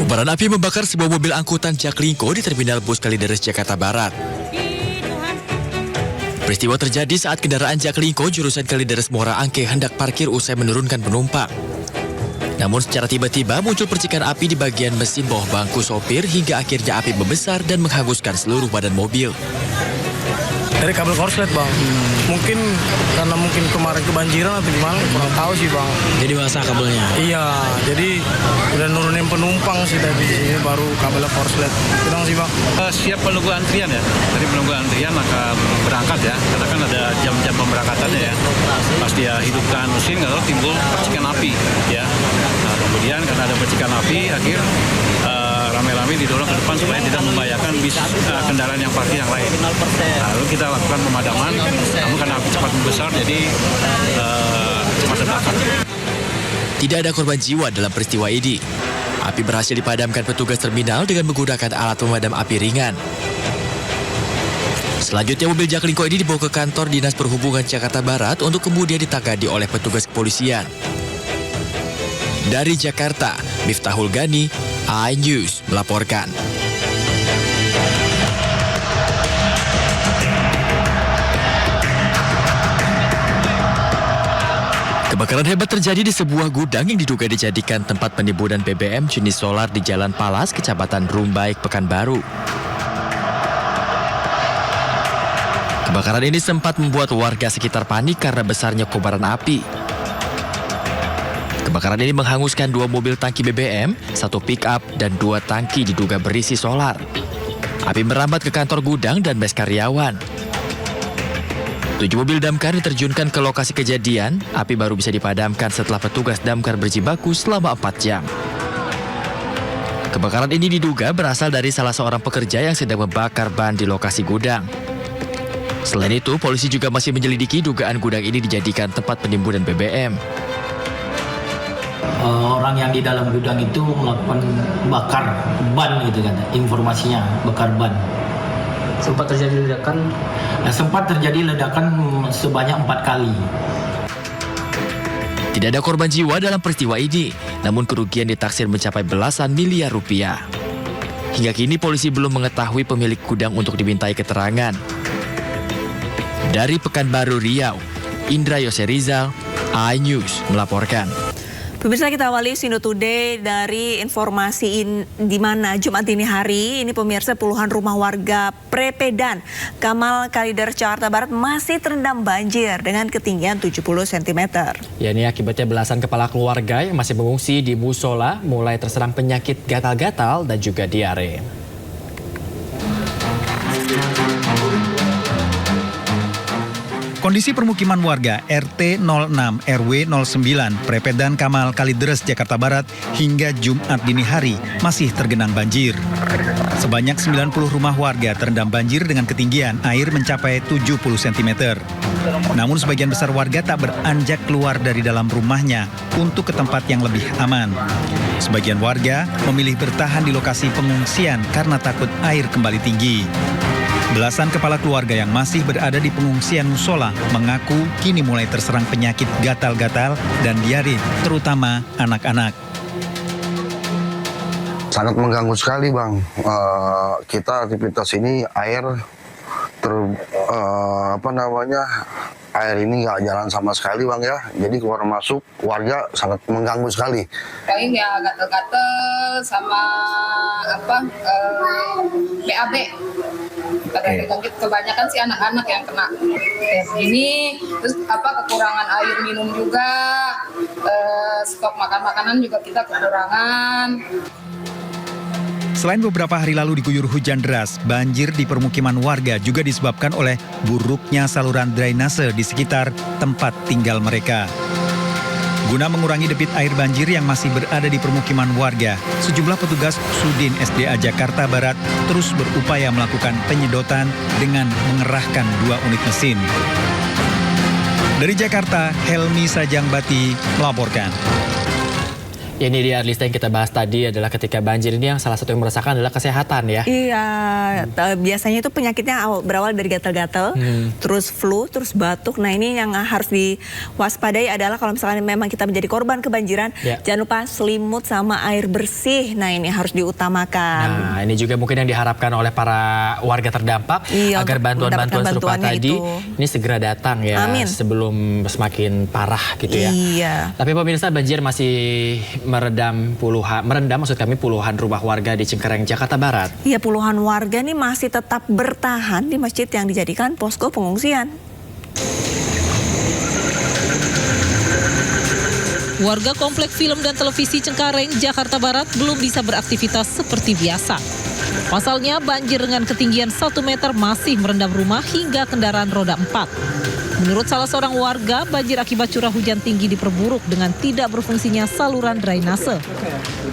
Kobaran api membakar sebuah mobil angkutan Jaklingko di Terminal Bus Kalideres, Jakarta Barat. Peristiwa terjadi saat kendaraan Jaklingko jurusan Kalideres Muara Angke hendak parkir usai menurunkan penumpang. Namun secara tiba-tiba muncul percikan api di bagian mesin bawah bangku sopir hingga akhirnya api membesar dan menghanguskan seluruh badan mobil. Dari kabel korslet bang, mungkin karena kemarin kebanjiran atau gimana, kurang tahu sih bang. Jadi basah kabelnya? Iya, jadi udah nurunin penumpang sih dari sini baru kabel korslet. Kurang sih bang. Siap menunggu antrian ya, tadi menunggu antrian maka berangkat ya, karena kan ada jam-jam pemberangkatannya ya. Pas dia hidupkan mesin, kalau timbul percikan api ya. Nah, kemudian karena ada percikan api, rame-rame didorong ke depan supaya tidak membahayakan bis kendaraan yang parkir yang lain. Lalu kita lakukan pemadaman, namun karena api cepat membesar jadi cepat terbakar. Tidak ada korban jiwa dalam peristiwa ini. Api berhasil dipadamkan petugas terminal dengan menggunakan alat pemadam api ringan. Selanjutnya mobil Jaklingko ini dibawa ke kantor Dinas Perhubungan Jakarta Barat untuk kemudian ditagih oleh petugas kepolisian. Dari Jakarta, Miftahul Gani, iNews melaporkan. Kebakaran hebat terjadi di sebuah gudang yang diduga dijadikan tempat penimbunan BBM jenis solar di Jalan Palas, Kecamatan Rumbaik, Pekanbaru. Kebakaran ini sempat membuat warga sekitar panik karena besarnya kobaran api. Kebakaran ini menghanguskan 2 mobil tangki BBM, 1 pick-up, dan 2 tangki diduga berisi solar. Api merambat ke kantor gudang dan mes karyawan. 7 mobil damkar diterjunkan ke lokasi kejadian, api baru bisa dipadamkan setelah petugas damkar berjibaku selama 4 jam. Kebakaran ini diduga berasal dari salah seorang pekerja yang sedang membakar ban di lokasi gudang. Selain itu, polisi juga masih menyelidiki dugaan gudang ini dijadikan tempat penimbunan BBM. Orang yang di dalam gudang itu melakukan bakar ban gitu kan, informasinya bakar ban. Sempat terjadi ledakan? Sempat terjadi ledakan sebanyak 4 kali. Tidak ada korban jiwa dalam peristiwa ini, namun kerugian ditaksir mencapai belasan miliar rupiah. Hingga kini polisi belum mengetahui pemilik gudang untuk dimintai keterangan. Dari Pekanbaru, Riau, Indra Yose Rizal, iNews melaporkan. Pemirsa, kita awali Sindo Today dari informasi di mana Jumat dini hari ini pemirsa puluhan rumah warga Prepedan, Kamal Kalideres, Jakarta Barat masih terendam banjir dengan ketinggian 70 cm. Ya, ini akibatnya belasan kepala keluarga yang masih mengungsi di musola mulai terserang penyakit gatal-gatal dan juga diare. Kondisi permukiman warga RT 06 RW 09 Prepedan Kamal Kalideres, Jakarta Barat hingga Jumat dini hari masih tergenang banjir. Sebanyak 90 rumah warga terendam banjir dengan ketinggian air mencapai 70 cm. Namun sebagian besar warga tak beranjak keluar dari dalam rumahnya untuk ke tempat yang lebih aman. Sebagian warga memilih bertahan di lokasi pengungsian karena takut air kembali tinggi. Belasan kepala keluarga yang masih berada di pengungsian musola mengaku kini mulai terserang penyakit gatal-gatal dan diare, terutama anak-anak. Sangat mengganggu sekali bang. Kita aktivitas ini air air ini nggak jalan sama sekali bang ya. Jadi keluar masuk warga sangat mengganggu sekali. Paling ya gatel-gatel sama BAB. Kebanyakan sih anak-anak yang kena ini, terus kekurangan air minum juga, stok makanan juga kita kekurangan. Selain beberapa hari lalu diguyur hujan deras, banjir di permukiman warga juga disebabkan oleh buruknya saluran drainase di sekitar tempat tinggal mereka. Guna mengurangi debit air banjir yang masih berada di permukiman warga, sejumlah petugas Sudin SDA Jakarta Barat terus berupaya melakukan penyedotan dengan mengerahkan 2 unit mesin. Dari Jakarta, Helmi Sajangbati melaporkan. Ya, ini dia lista yang kita bahas tadi adalah ketika banjir ini yang salah satu yang merasakan adalah kesehatan ya. Iya, biasanya itu penyakitnya berawal dari gatal-gatal, terus flu, terus batuk. Nah ini yang harus diwaspadai adalah kalau misalnya memang kita menjadi korban kebanjiran, jangan lupa selimut sama air bersih. Nah ini harus diutamakan. Nah ini juga mungkin yang diharapkan oleh para warga terdampak agar bantuan-bantuan serupa tadi ini segera datang ya. Amin. Sebelum semakin parah gitu ya. Iya. Tapi pemirsa, banjir masih merendam puluhan rumah warga di Cengkareng, Jakarta Barat. Iya, puluhan warga nih masih tetap bertahan di masjid yang dijadikan posko pengungsian. Warga Komplek Film dan Televisi Cengkareng, Jakarta Barat belum bisa beraktivitas seperti biasa. Pasalnya banjir dengan ketinggian 1 meter masih merendam rumah hingga kendaraan roda 4. Menurut salah seorang warga, banjir akibat curah hujan tinggi diperburuk dengan tidak berfungsinya saluran drainase.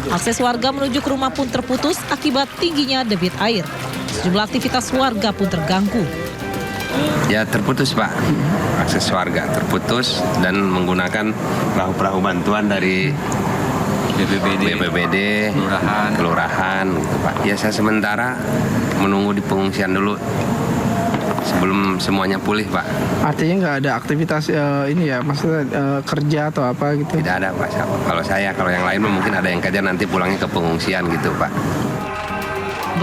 Akses warga menuju ke rumah pun terputus akibat tingginya debit air. Sejumlah aktivitas warga pun terganggu. Ya terputus Pak, akses warga terputus dan menggunakan perahu-perahu bantuan dari BPBD, kelurahan gitu Pak. Ya saya sementara menunggu di pengungsian dulu sebelum semuanya pulih Pak. Artinya nggak ada aktivitas ini ya, maksudnya kerja atau apa gitu? Tidak ada Pak. Kalau yang lain mungkin ada yang kerja nanti pulangnya ke pengungsian gitu Pak.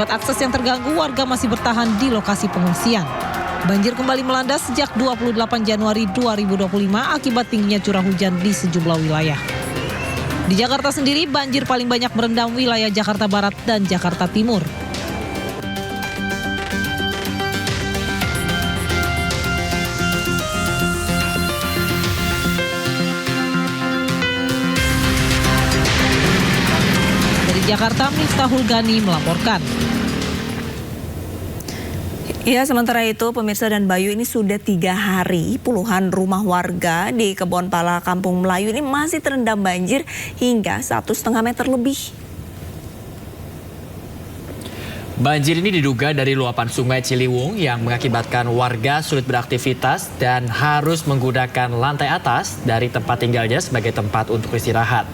Buat akses yang terganggu, warga masih bertahan di lokasi pengungsian. Banjir kembali melanda sejak 28 Januari 2025 akibat tingginya curah hujan di sejumlah wilayah. Di Jakarta sendiri, banjir paling banyak merendam wilayah Jakarta Barat dan Jakarta Timur. Dari Jakarta, Miftahul Gani melaporkan. Ya, sementara itu pemirsa dan Bayu, ini sudah 3 hari puluhan rumah warga di Kebonpala, Kampung Melayu ini masih terendam banjir hingga 1,5 meter lebih. Banjir ini diduga dari luapan Sungai Ciliwung yang mengakibatkan warga sulit beraktivitas dan harus menggunakan lantai atas dari tempat tinggalnya sebagai tempat untuk istirahat.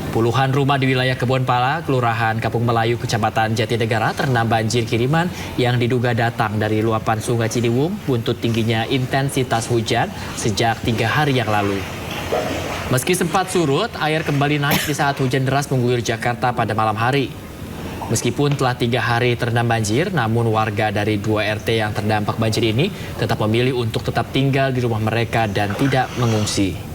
Puluhan rumah di wilayah Kebonpala, Kelurahan Kampung Melayu, Kecamatan Jatinegara terendam banjir kiriman yang diduga datang dari luapan Sungai Ciliwung buntut tingginya intensitas hujan sejak 3 hari yang lalu. Meski sempat surut, air kembali naik di saat hujan deras mengguyur Jakarta pada malam hari. Meskipun telah 3 hari terendam banjir, namun warga dari 2 RT yang terdampak banjir ini tetap memilih untuk tetap tinggal di rumah mereka dan tidak mengungsi.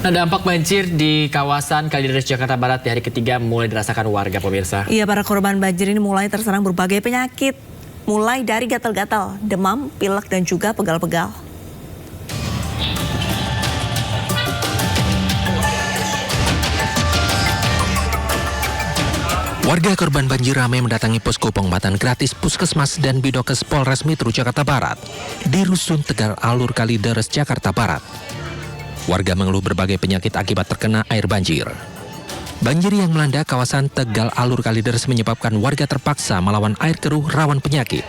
Nah, dampak banjir di kawasan Kalideres, Jakarta Barat di hari ketiga mulai dirasakan warga pemirsa. Iya, para korban banjir ini mulai terserang berbagai penyakit. Mulai dari gatal-gatal, demam, pilek, dan juga pegal-pegal. Warga korban banjir ramai mendatangi posko pengobatan gratis Puskesmas dan Bidokes Polres Metro Jakarta Barat di Rusun Tegal Alur Kalideres, Jakarta Barat. Warga mengeluh berbagai penyakit akibat terkena air banjir. Banjir yang melanda kawasan Tegal Alur Kalideres menyebabkan warga terpaksa melawan air keruh rawan penyakit.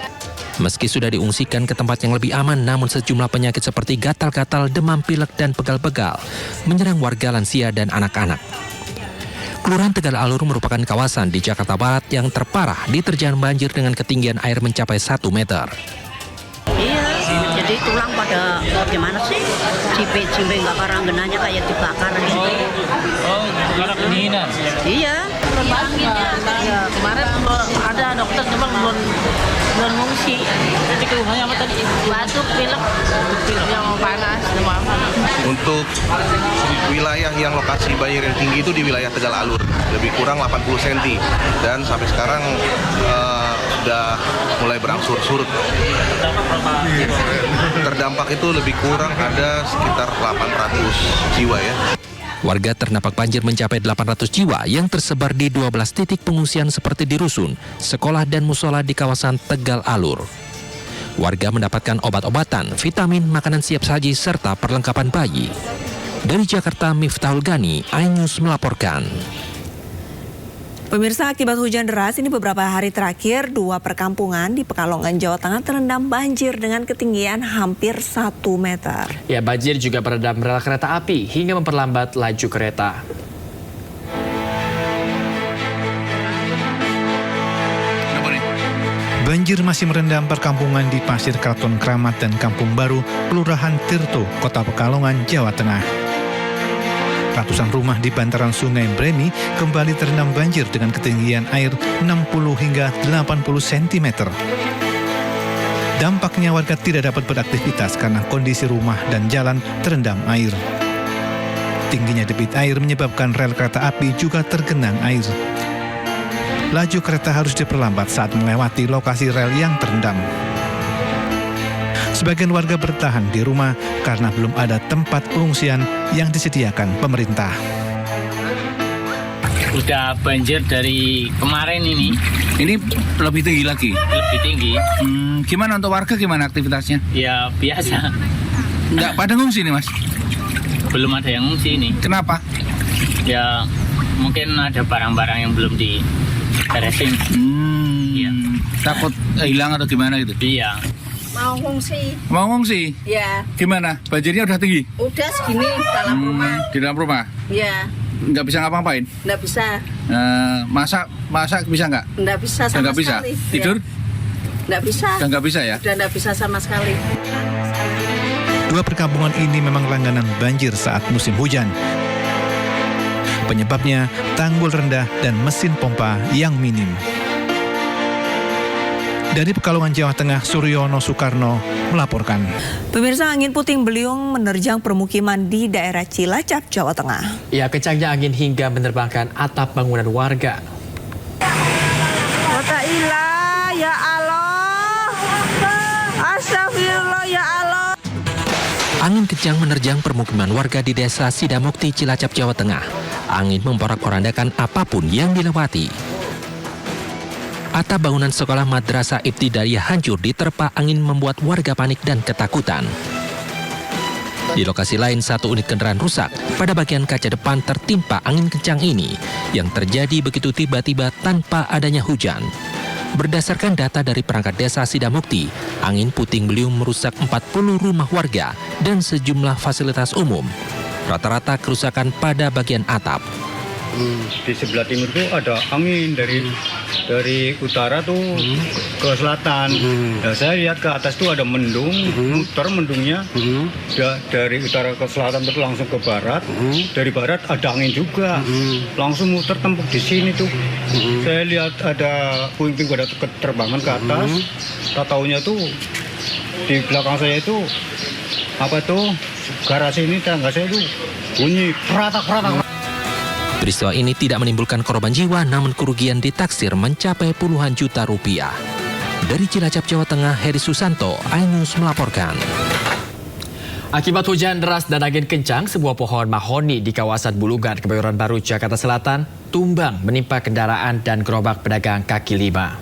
Meski sudah diungsikan ke tempat yang lebih aman, namun sejumlah penyakit seperti gatal-gatal, demam, pilek, dan pegal-pegal menyerang warga lansia dan anak-anak. Kelurahan Tegal Alur merupakan kawasan di Jakarta Barat yang terparah diterjang banjir dengan ketinggian air mencapai 1 meter. Iya, jadi tulang pada gimana sih? Cimpe nggak karanggenanya kayak dibakar gitu. Oh, karena kedinginan? Iya. Ya, kemarin ada dokter cuma belum ngungsi. Jadi keluhannya apa tadi? Batuk, pilek, yang panas, demam. Untuk wilayah yang lokasi banjir yang tinggi itu di wilayah Tegal Alur, lebih kurang 80 cm. Dan sampai sekarang sudah mulai berangsur surut. Terdampak itu lebih kurang ada sekitar 800 jiwa ya. Warga terdampak banjir mencapai 800 jiwa yang tersebar di 12 titik pengungsian seperti di rusun, sekolah, dan musola di kawasan Tegal Alur. Warga mendapatkan obat-obatan, vitamin, makanan siap saji, serta perlengkapan bayi. Dari Jakarta, Miftahul Gani, iNews melaporkan. Pemirsa, akibat hujan deras ini beberapa hari terakhir 2 perkampungan di Pekalongan, Jawa Tengah terendam banjir dengan ketinggian hampir 1 meter. Ya, banjir juga merendam rel kereta api hingga memperlambat laju kereta. Banjir masih merendam perkampungan di Pasir Keraton Kramat dan Kampung Baru, Kelurahan Tirto, Kota Pekalongan, Jawa Tengah. Ratusan rumah di bantaran Sungai Bremi kembali terendam banjir dengan ketinggian air 60 hingga 80 cm. Dampaknya warga tidak dapat beraktivitas karena kondisi rumah dan jalan terendam air. Tingginya debit air menyebabkan rel kereta api juga tergenang air. Laju kereta harus diperlambat saat melewati lokasi rel yang terendam. Sebagian warga bertahan di rumah karena belum ada tempat pengungsian yang disediakan pemerintah. Udah banjir dari kemarin ini. Ini lebih tinggi lagi? Lebih tinggi. Gimana untuk warga, gimana aktivitasnya? Ya biasa. Nggak pada ngungsi nih, Mas? Belum ada yang ngungsi ini. Kenapa? Ya mungkin ada barang-barang yang belum diberesin. Ya. Takut hilang atau gimana gitu? Iya. Mau ngungsi. Mau ngungsi? Ya. Gimana? Banjirnya udah tinggi? Udah segini dalam rumah. Di dalam rumah? Iya. Nggak bisa ngapa-ngapain? Nggak bisa. Masak bisa nggak? Nggak bisa sama nggak bisa. sekali. Tidur? Ya. Nggak bisa. Nggak bisa ya? Udah nggak bisa sama sekali. 2 perkampungan ini memang langganan banjir saat musim hujan. Penyebabnya tanggul rendah dan mesin pompa yang minim. Dari Pekalongan, Jawa Tengah, Suryono Soekarno melaporkan. Pemirsa, angin puting beliung menerjang permukiman di daerah Cilacap, Jawa Tengah. Ya, kencangnya angin hingga menerbangkan atap bangunan warga. Ilah, ya Allah. Astagfirullah, ya Allah. Angin kencang menerjang permukiman warga di Desa Sidamukti, Cilacap, Jawa Tengah. Angin memporak-porandakan apapun yang dilewati. Atap bangunan sekolah Madrasah Ibtidaiyah hancur diterpa angin membuat warga panik dan ketakutan. Di lokasi lain, 1 unit kendaraan rusak. Pada bagian kaca depan tertimpa angin kencang ini yang terjadi begitu tiba-tiba tanpa adanya hujan. Berdasarkan data dari perangkat desa Sidamukti, angin puting beliung merusak 40 rumah warga dan sejumlah fasilitas umum. Rata-rata kerusakan pada bagian atap. Di sebelah timur tuh ada angin dari utara tuh ke selatan. Nah, saya lihat ke atas tuh ada mendung, muter mendungnya dari utara ke selatan terus langsung ke barat. Dari barat ada angin juga, langsung muter tembok di sini tuh. Saya lihat ada puing-puing pada terbangan ke atas. Tak taunya tuh di belakang saya itu apa tuh garasi ini, tangga saya tuh bunyi peratak-peratak. Peristiwa ini tidak menimbulkan korban jiwa, namun kerugian ditaksir mencapai puluhan juta rupiah. Dari Cilacap, Jawa Tengah, Heri Susanto, iNews melaporkan. Akibat hujan deras dan angin kencang, sebuah pohon mahoni di kawasan Bulungan, Kebayoran Baru, Jakarta Selatan, tumbang menimpa kendaraan dan gerobak pedagang kaki lima.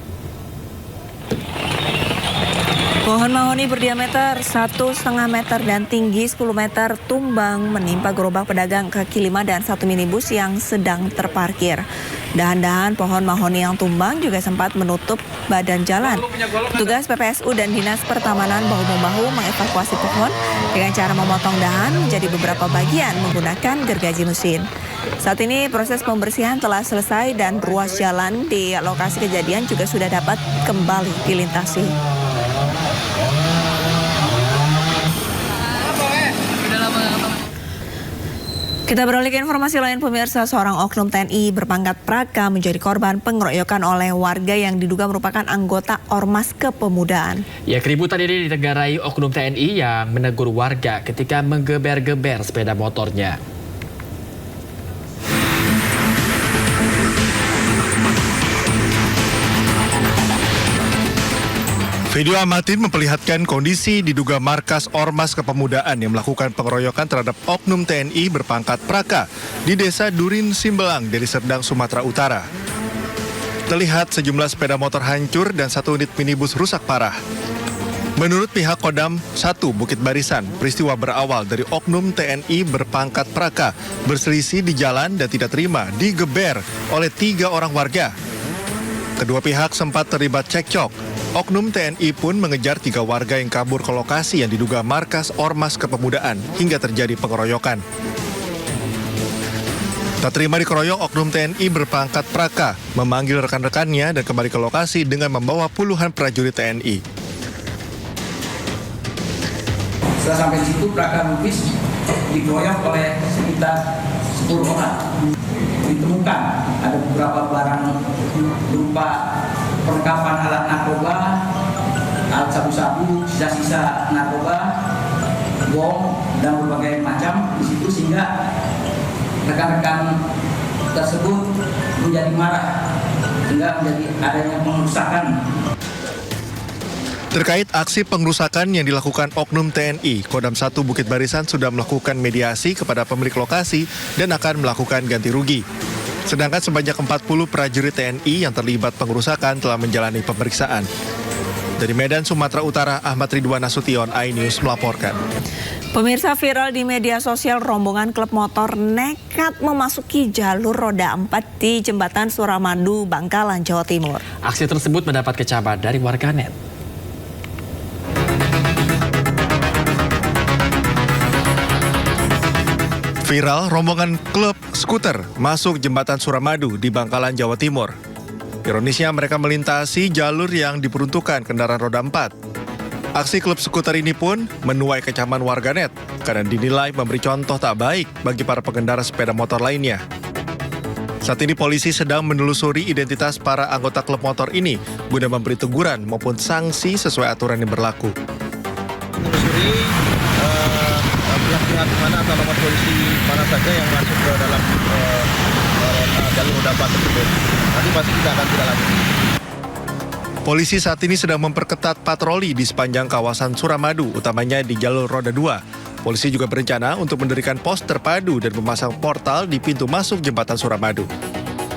Pohon mahoni berdiameter 1,5 meter dan tinggi 10 meter tumbang menimpa gerobak pedagang kaki lima dan 1 minibus yang sedang terparkir. Dahan-dahan pohon mahoni yang tumbang juga sempat menutup badan jalan. Petugas PPSU dan Dinas Pertamanan bahu-membahu mengevakuasi pohon dengan cara memotong dahan menjadi beberapa bagian menggunakan gergaji mesin. Saat ini proses pembersihan telah selesai dan ruas jalan di lokasi kejadian juga sudah dapat kembali dilintasi. Kita beralih ke informasi lain, pemirsa. Seorang oknum TNI berpangkat Praka menjadi korban pengeroyokan oleh warga yang diduga merupakan anggota Ormas Kepemudaan. Ya, keributan ini ditegarai oknum TNI yang menegur warga ketika menggeber-geber sepeda motornya. Video amatir memperlihatkan kondisi diduga markas Ormas Kepemudaan yang melakukan pengeroyokan terhadap oknum TNI berpangkat Praka di Desa Durin Simbelang, Deli Serdang, Sumatera Utara. Terlihat sejumlah sepeda motor hancur dan 1 unit minibus rusak parah. Menurut pihak Kodam 1 Bukit Barisan, peristiwa berawal dari oknum TNI berpangkat Praka berselisih di jalan dan tidak terima digeber oleh 3 orang warga. Kedua pihak sempat terlibat cekcok. Oknum TNI pun mengejar 3 warga yang kabur ke lokasi yang diduga markas Ormas Kepemudaan hingga terjadi pengeroyokan. Tak terima dikeroyok, oknum TNI berpangkat Praka memanggil rekan-rekannya dan kembali ke lokasi dengan membawa puluhan prajurit TNI. Setelah sampai di situ, Praka Lubis dikeroyok oleh sekitar 10 orang. Ditemukan ada beberapa barang berupa perlengkapan alat narkoba, alat sabu-sabu, sisa-sisa narkoba, bom, dan berbagai macam di situ, sehingga rekan-rekan tersebut menjadi marah sehingga menjadi adanya pengerusakan. Terkait aksi pengerusakan yang dilakukan oknum TNI, Kodam 1 Bukit Barisan sudah melakukan mediasi kepada pemilik lokasi dan akan melakukan ganti rugi. Sedangkan sebanyak 40 prajurit TNI yang terlibat pengerusakan telah menjalani pemeriksaan. Dari Medan, Sumatera Utara, Ahmad Ridwan Nasution, iNews melaporkan. Pemirsa, viral di media sosial rombongan klub motor nekat memasuki jalur roda 4 di Jembatan Suramadu, Bangkalan, Jawa Timur. Aksi tersebut mendapat kecaman dari warganet. Viral rombongan klub skuter masuk Jembatan Suramadu di Bangkalan, Jawa Timur. Ironisnya mereka melintasi jalur yang diperuntukkan kendaraan roda 4. Aksi klub skuter ini pun menuai kecaman warganet karena dinilai memberi contoh tak baik bagi para pengendara sepeda motor lainnya. Saat ini polisi sedang menelusuri identitas para anggota klub motor ini guna memberi teguran maupun sanksi sesuai aturan yang berlaku. Menelusuri pihak-pihak mana atau nomor polisi mana saja yang masuk ke dalam jalur roda 4 tersebut. Nanti pasti kita akan tindak lanjuti. Polisi saat ini sedang memperketat patroli di sepanjang kawasan Suramadu, utamanya di jalur roda 2. Polisi juga berencana untuk mendirikan pos terpadu dan memasang portal di pintu masuk Jembatan Suramadu.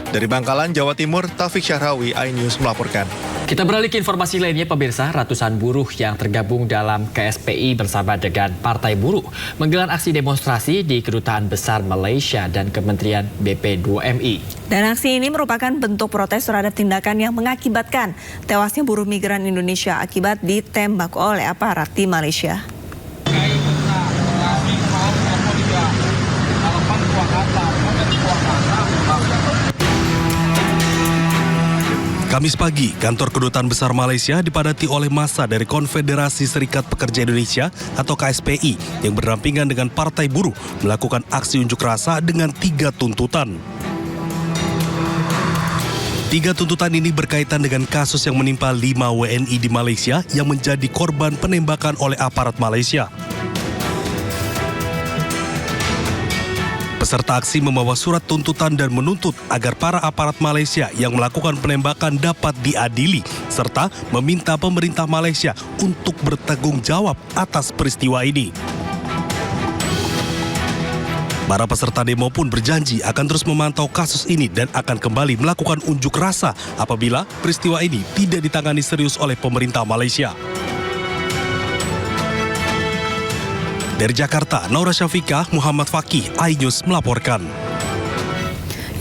Dari Bangkalan, Jawa Timur, Taufik Syahrawi, iNews melaporkan. Kita beralih ke informasi lainnya, pemirsa. Ratusan buruh yang tergabung dalam KSPI bersama dengan Partai Buruh menggelar aksi demonstrasi di Kedutaan Besar Malaysia dan Kementerian BP2MI. Dan aksi ini merupakan bentuk protes terhadap tindakan yang mengakibatkan tewasnya buruh migran Indonesia akibat ditembak oleh aparat di Malaysia. Kamis pagi, kantor Kedutaan Besar Malaysia dipadati oleh massa dari Konfederasi Serikat Pekerja Indonesia atau KSPI yang berdampingan dengan Partai Buruh melakukan aksi unjuk rasa dengan 3 tuntutan. 3 tuntutan ini berkaitan dengan kasus yang menimpa 5 WNI di Malaysia yang menjadi korban penembakan oleh aparat Malaysia. Peserta aksi membawa surat tuntutan dan menuntut agar para aparat Malaysia yang melakukan penembakan dapat diadili, serta meminta pemerintah Malaysia untuk bertanggung jawab atas peristiwa ini. Para peserta demo pun berjanji akan terus memantau kasus ini dan akan kembali melakukan unjuk rasa apabila peristiwa ini tidak ditangani serius oleh pemerintah Malaysia. Dari Jakarta, Naura Syafiqah, Muhammad Fakih, iNews melaporkan.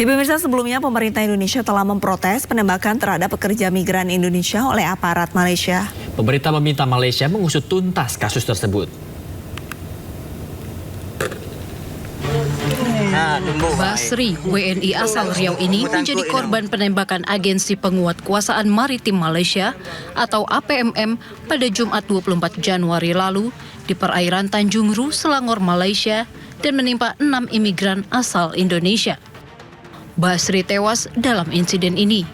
Pemirsa, sebelumnya pemerintah Indonesia telah memprotes penembakan terhadap pekerja migran Indonesia oleh aparat Malaysia. Pemerintah meminta Malaysia mengusut tuntas kasus tersebut. Basri, WNI asal Riau ini menjadi korban penembakan Agensi Penguat Kuasaan Maritim Malaysia atau APMM pada Jumat 24 Januari lalu di perairan Tanjung Ru, Selangor, Malaysia dan menimpa 6 imigran asal Indonesia. Basri tewas dalam insiden ini.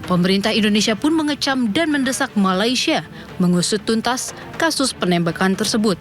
Pemerintah Indonesia pun mengecam dan mendesak Malaysia mengusut tuntas kasus penembakan tersebut.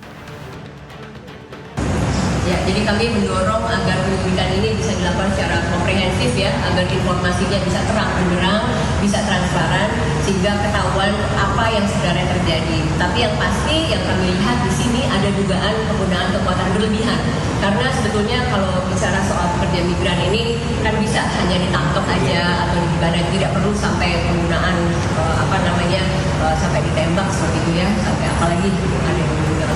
Ya, jadi kami mendorong agar penyelidikan ini bisa dilakukan secara komprehensif ya, agar informasinya bisa terang benderang, bisa transparan, sehingga ketahuan apa yang sebenarnya terjadi. terjadi. Tapi yang pasti yang kami lihat di sini ada dugaan penggunaan kekuatan berlebihan. Karena sebetulnya kalau bicara soal pekerja migran ini kan bisa hanya ditangkap aja atau gimana, tidak perlu sampai penggunaan sampai ditembak seperti itu ya, sampai apalagi ada yang juga.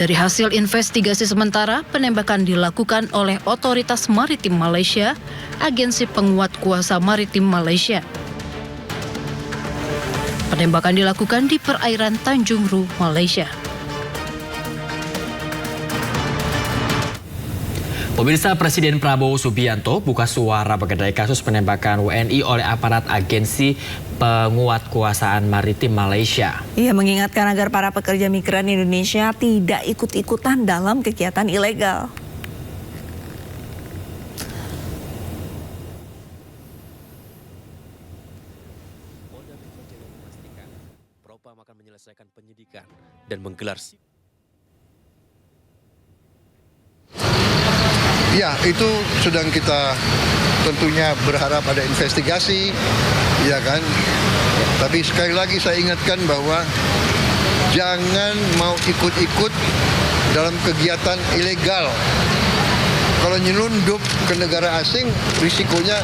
Dari hasil investigasi sementara, penembakan dilakukan oleh Otoritas Maritim Malaysia, Agensi Penguat Kuasa Maritim Malaysia. Penembakan dilakukan di perairan Tanjung Ru, Malaysia. Pemirsa, Presiden Prabowo Subianto buka suara mengenai kasus penembakan WNI oleh aparat Agensi Penguat Kuasaan Maritim Malaysia. Ia mengingatkan agar para pekerja migran Indonesia tidak ikut-ikutan dalam kegiatan ilegal. Propam akan menyelesaikan penyidikan dan menggelar. Ya, itu sedang kita tentunya berharap ada investigasi, ya kan. Tapi sekali lagi saya ingatkan bahwa jangan mau ikut-ikut dalam kegiatan ilegal. Kalau nyelundup ke negara asing, risikonya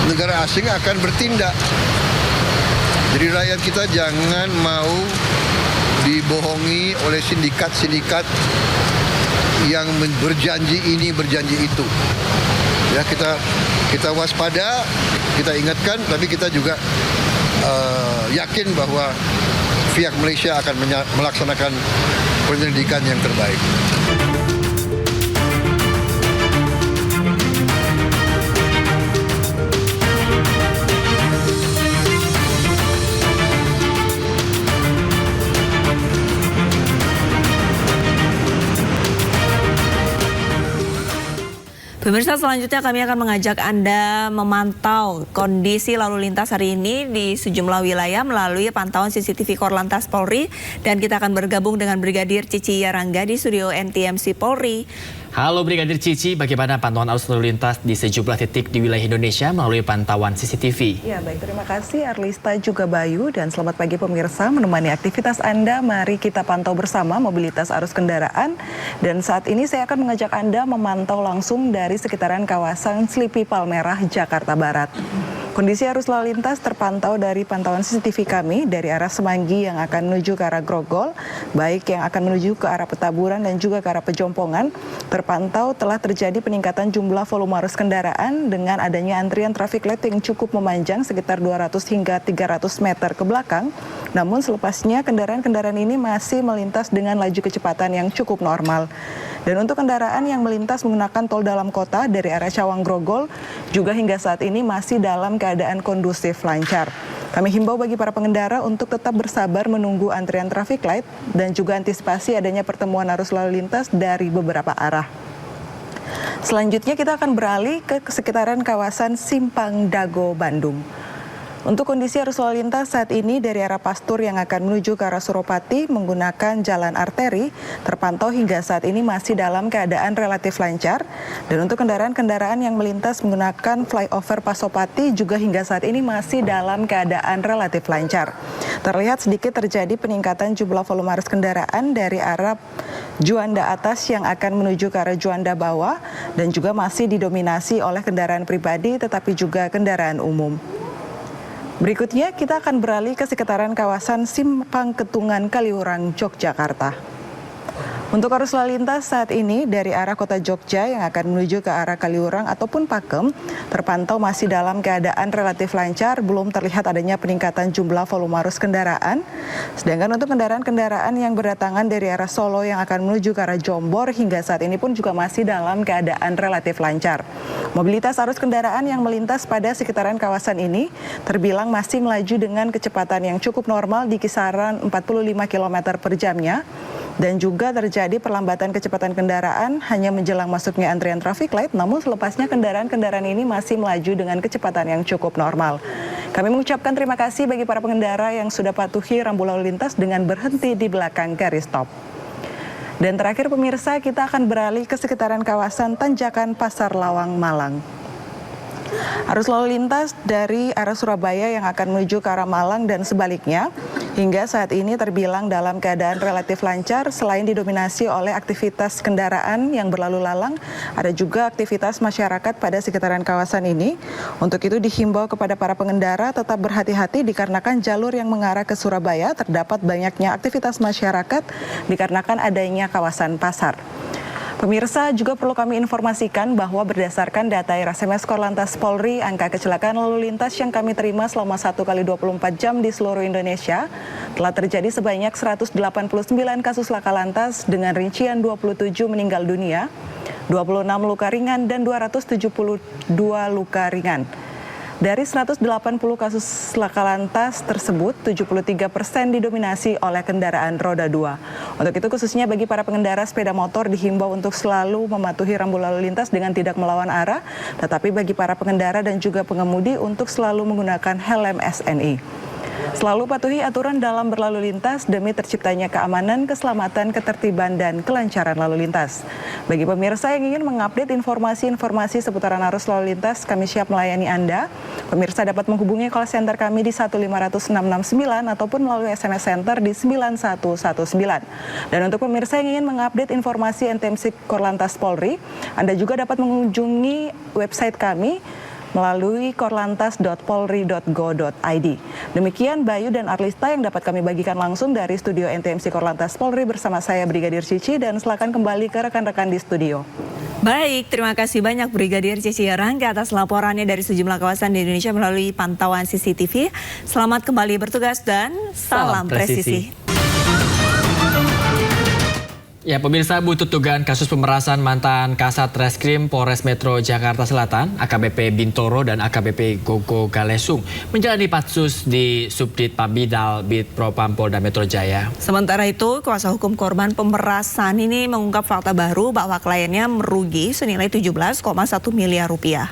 negara asing akan bertindak. Jadi rakyat kita jangan mau dibohongi oleh sindikat-sindikat yang berjanji ini, berjanji itu. Ya, kita waspada, kita ingatkan, tapi kita juga yakin bahwa pihak Malaysia akan melaksanakan penyelidikan yang terbaik. Pemirsa, selanjutnya kami akan mengajak Anda memantau kondisi lalu lintas hari ini di sejumlah wilayah melalui pantauan CCTV Korlantas Polri, dan kita akan bergabung dengan Brigadir Cici Yarangga di studio NTMC Polri. Halo Brigadir Cici, bagaimana pantauan arus lalu lintas di sejumlah titik di wilayah Indonesia melalui pantauan CCTV? Ya, baik, terima kasih Arlista juga Bayu, dan selamat pagi pemirsa. Menemani aktivitas Anda, mari kita pantau bersama mobilitas arus kendaraan. Dan saat ini saya akan mengajak Anda memantau langsung dari sekitaran kawasan Slipi Palmerah, Jakarta Barat. Kondisi arus lalu lintas terpantau dari pantauan CCTV kami dari arah Semanggi yang akan menuju ke arah Grogol, baik yang akan menuju ke arah Petamburan dan juga ke arah Pejompongan. Terpantau telah terjadi peningkatan jumlah volume arus kendaraan dengan adanya antrian traffic light yang cukup memanjang sekitar 200 hingga 300 meter ke belakang. Namun selepasnya kendaraan-kendaraan ini masih melintas dengan laju kecepatan yang cukup normal. Dan untuk kendaraan yang melintas menggunakan tol dalam kota dari arah Cawang Grogol juga hingga saat ini masih dalam keadaan kondusif lancar. Kami himbau bagi para pengendara untuk tetap bersabar menunggu antrian traffic light dan juga antisipasi adanya pertemuan arus lalu lintas dari beberapa arah. Selanjutnya kita akan beralih ke sekitaran kawasan Simpang Dago, Bandung. Untuk kondisi arus lalu lintas saat ini dari arah Pastur yang akan menuju ke arah Suropati menggunakan jalan arteri terpantau hingga saat ini masih dalam keadaan relatif lancar. Dan untuk kendaraan-kendaraan yang melintas menggunakan flyover Pasopati juga hingga saat ini masih dalam keadaan relatif lancar. Terlihat sedikit terjadi peningkatan jumlah volume arus kendaraan dari arah Juanda Atas yang akan menuju ke arah Juanda Bawah dan juga masih didominasi oleh kendaraan pribadi tetapi juga kendaraan umum. Berikutnya kita akan beralih ke sekitaran kawasan Simpang Ketungan, Kaliurang, Yogyakarta. Untuk arus lalu lintas saat ini dari arah kota Jogja yang akan menuju ke arah Kaliurang ataupun Pakem terpantau masih dalam keadaan relatif lancar, belum terlihat adanya peningkatan jumlah volume arus kendaraan. Sedangkan untuk kendaraan-kendaraan yang berdatangan dari arah Solo yang akan menuju ke arah Jombor hingga saat ini pun juga masih dalam keadaan relatif lancar. Mobilitas arus kendaraan yang melintas pada sekitaran kawasan ini terbilang masih melaju dengan kecepatan yang cukup normal di kisaran 45 km per jamnya. Dan juga terjadi perlambatan kecepatan kendaraan hanya menjelang masuknya antrian traffic light, namun selepasnya kendaraan-kendaraan ini masih melaju dengan kecepatan yang cukup normal. Kami mengucapkan terima kasih bagi para pengendara yang sudah patuhi rambu lalu lintas dengan berhenti di belakang garis stop. Dan terakhir pemirsa, kita akan beralih ke sekitaran kawasan Tanjakan Pasar Lawang, Malang. Arus lalu lintas dari arah Surabaya yang akan menuju ke arah Malang dan sebaliknya hingga saat ini terbilang dalam keadaan relatif lancar. Selain didominasi oleh aktivitas kendaraan yang berlalu lalang, ada juga aktivitas masyarakat pada sekitaran kawasan ini. Untuk itu dihimbau kepada para pengendara tetap berhati-hati dikarenakan jalur yang mengarah ke Surabaya terdapat banyaknya aktivitas masyarakat dikarenakan adanya kawasan pasar. Pemirsa, juga perlu kami informasikan bahwa berdasarkan data RSMS Korlantas Polri, angka kecelakaan lalu lintas yang kami terima selama 1 kali 24 jam di seluruh Indonesia telah terjadi sebanyak 189 kasus laka lantas dengan rincian 27 meninggal dunia, 26 luka ringan, dan 272 luka ringan. Dari 180 kasus laka lantas tersebut, 73% didominasi oleh kendaraan roda 2. Untuk itu khususnya bagi para pengendara sepeda motor dihimbau untuk selalu mematuhi rambu lalu lintas dengan tidak melawan arah, tetapi bagi para pengendara dan juga pengemudi untuk selalu menggunakan helm SNI. Selalu patuhi aturan dalam berlalu lintas demi terciptanya keamanan, keselamatan, ketertiban, dan kelancaran lalu lintas. Bagi pemirsa yang ingin mengupdate informasi-informasi seputaran arus lalu lintas, kami siap melayani Anda. Pemirsa dapat menghubungi call center kami di 1500669 ataupun melalui SMS Center di 9119. Dan untuk pemirsa yang ingin mengupdate informasi NTMC Korlantas Polri, Anda juga dapat mengunjungi website kami melalui korlantas.polri.go.id. Demikian Bayu dan Arlista yang dapat kami bagikan langsung dari studio NTMC Korlantas Polri bersama saya Brigadir Cici, dan silakan kembali ke rekan-rekan di studio. Baik, terima kasih banyak Brigadir Cici Rangga atas laporannya dari sejumlah kawasan di Indonesia melalui pantauan CCTV. Selamat kembali bertugas dan salam presisi. Ya, pemirsa, butut dugaan kasus pemerasan mantan Kasat Reskrim Polres Metro Jakarta Selatan, AKBP Bintoro dan AKBP Gogo Galesung, menjalani patsus di Subdit Pambidal Bid Propam Polda Metro Jaya. Sementara itu, kuasa hukum korban pemerasan ini mengungkap fakta baru bahwa kliennya merugi senilai 17,1 miliar rupiah.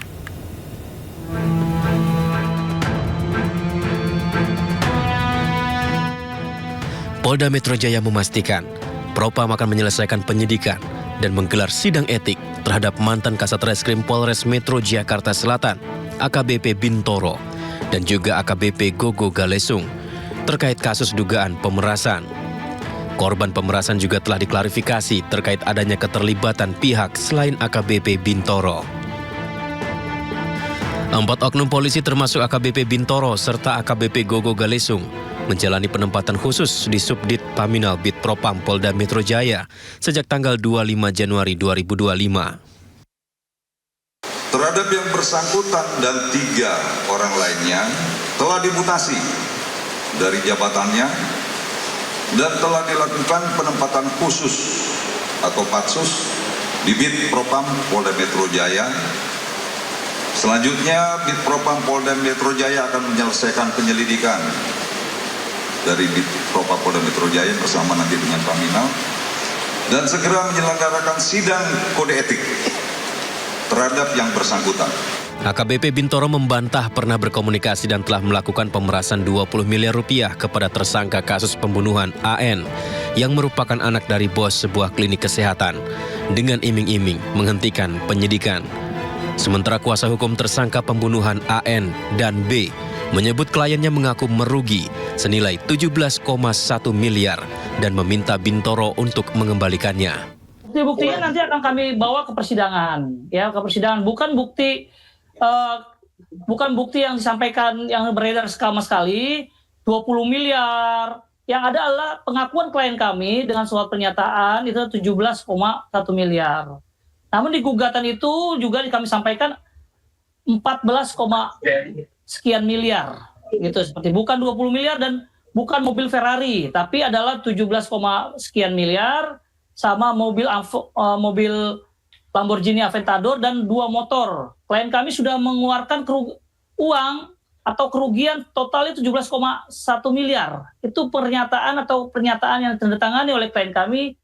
Polda Metro Jaya memastikan Propam akan menyelesaikan penyidikan dan menggelar sidang etik terhadap mantan Kasat Reskrim Polres Metro Jakarta Selatan, AKBP Bintoro, dan juga AKBP Gogo Galesung terkait kasus dugaan pemerasan. Korban pemerasan juga telah diklarifikasi terkait adanya keterlibatan pihak selain AKBP Bintoro. 4 oknum polisi termasuk AKBP Bintoro serta AKBP Gogo Galesung menjalani penempatan khusus di Subdit Paminal Bid Propam Polda Metro Jaya sejak tanggal 25 Januari 2025. Terhadap yang bersangkutan dan 3 orang lainnya telah dimutasi dari jabatannya dan telah dilakukan penempatan khusus atau patsus di Bid Propam Polda Metro Jaya. Selanjutnya Bid Propam Polda Metro Jaya akan menyelesaikan penyelidikan dari Bid Propam Polda Metro Jaya bersama nanti dengan Paminal dan segera menyelenggarakan sidang kode etik terhadap yang bersangkutan. AKBP Bintoro membantah pernah berkomunikasi dan telah melakukan pemerasan 20 miliar rupiah kepada tersangka kasus pembunuhan AN yang merupakan anak dari bos sebuah klinik kesehatan dengan iming-iming menghentikan penyidikan. Sementara kuasa hukum tersangka pembunuhan AN dan B menyebut kliennya mengaku merugi senilai 17,1 miliar dan meminta Bintoro untuk mengembalikannya. Bukti-buktinya nanti akan kami bawa ke persidangan, ya, ke persidangan. Bukan bukti yang disampaikan yang beredar sama sekali 20 miliar. Yang ada adalah pengakuan klien kami dengan surat pernyataan itu 17,1 miliar. Namun di gugatan itu juga kami sampaikan 14, sekian miliar, gitu, seperti bukan 20 miliar dan bukan mobil Ferrari, tapi adalah 17, sekian miliar sama mobil Lamborghini Aventador dan 2 motor. Klien kami sudah mengeluarkan uang atau kerugian totalnya 17,1 miliar. Itu pernyataan yang ditandatangani oleh klien kami.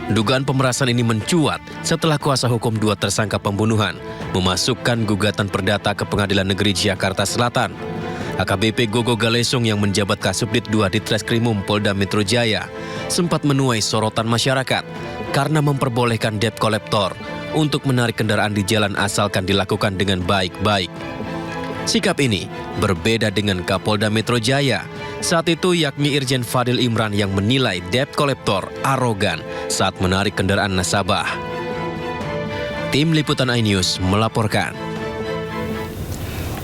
Dugaan pemerasan ini mencuat setelah kuasa hukum 2 tersangka pembunuhan memasukkan gugatan perdata ke Pengadilan Negeri Jakarta Selatan. AKBP Gogo Galesung yang menjabat Kasubdit 2 Ditreskrimum Polda Metro Jaya sempat menuai sorotan masyarakat karena memperbolehkan debt collector untuk menarik kendaraan di jalan asalkan dilakukan dengan baik-baik. Sikap ini berbeda dengan Kapolda Metro Jaya saat itu, yakni Irjen Fadil Imran yang menilai debt collector arogan saat menarik kendaraan nasabah. Tim Liputan iNews melaporkan.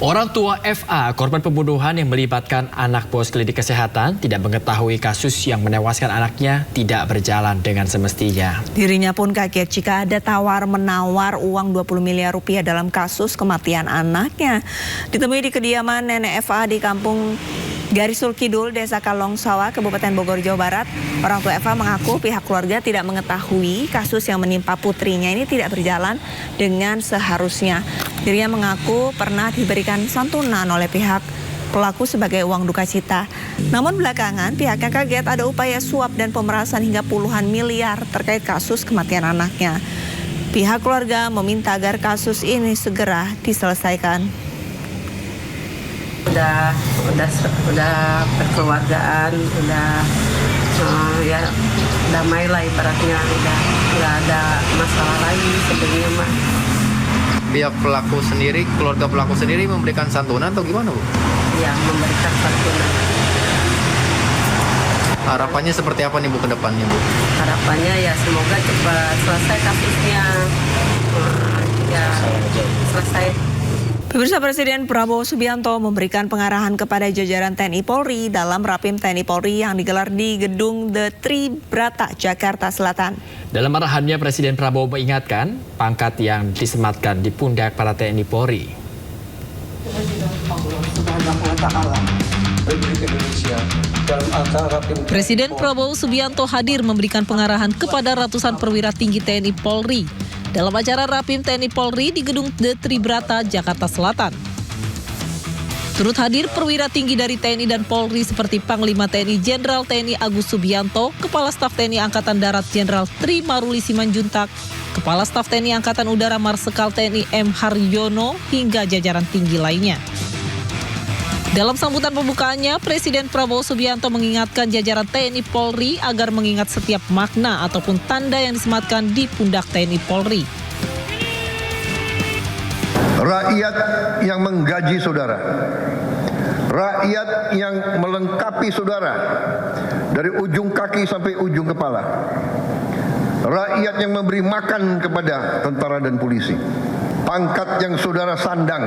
Orang tua FA, korban pembunuhan yang melibatkan anak bos klinik kesehatan, tidak mengetahui kasus yang menewaskan anaknya tidak berjalan dengan semestinya. Dirinya pun kaget jika ada tawar-menawar uang 20 miliar rupiah dalam kasus kematian anaknya. Ditemui di kediaman nenek FA di kampung Garisul Kidul, Desa Kalongsawa, Kabupaten Bogor, Jawa Barat. Orang tua Eva mengaku pihak keluarga tidak mengetahui kasus yang menimpa putrinya ini tidak berjalan dengan seharusnya. Dirinya mengaku pernah diberikan santunan oleh pihak pelaku sebagai uang duka cita. Namun belakangan pihaknya kaget ada upaya suap dan pemerasan hingga puluhan miliar terkait kasus kematian anaknya. Pihak keluarga meminta agar kasus ini segera diselesaikan. Udah berkeluargaan, ya damai lah ibaratnya, udah nggak ada masalah lagi sebenarnya mah. Pihak pelaku sendiri, keluarga pelaku sendiri memberikan santunan atau gimana, Bu? Ya, memberikan santunan. Harapannya seperti apa nih, Bu, ke depannya, Bu? Harapannya ya semoga cepat selesai kasusnya, ya selesai. Pemirsa, Presiden Prabowo Subianto memberikan pengarahan kepada jajaran TNI Polri dalam Rapim TNI Polri yang digelar di Gedung The Tribrata, Jakarta Selatan. Dalam arahannya, Presiden Prabowo mengingatkan pangkat yang disematkan di pundak para TNI Polri. Presiden Prabowo Subianto hadir memberikan pengarahan kepada ratusan perwira tinggi TNI Polri dalam acara Rapim TNI Polri di Gedung The Tribrata, Jakarta Selatan. Turut hadir perwira tinggi dari TNI dan Polri seperti Panglima TNI Jenderal TNI Agus Subianto, Kepala Staf TNI Angkatan Darat Jenderal Tri Maruli Simanjuntak, Kepala Staf TNI Angkatan Udara Marsikal TNI M. Haryono, hingga jajaran tinggi lainnya. Dalam sambutan pembukaannya, Presiden Prabowo Subianto mengingatkan jajaran TNI Polri agar mengingat setiap makna ataupun tanda yang disematkan di pundak TNI Polri. Rakyat yang menggaji saudara, rakyat yang melengkapi saudara dari ujung kaki sampai ujung kepala, rakyat yang memberi makan kepada tentara dan polisi, pangkat yang saudara sandang,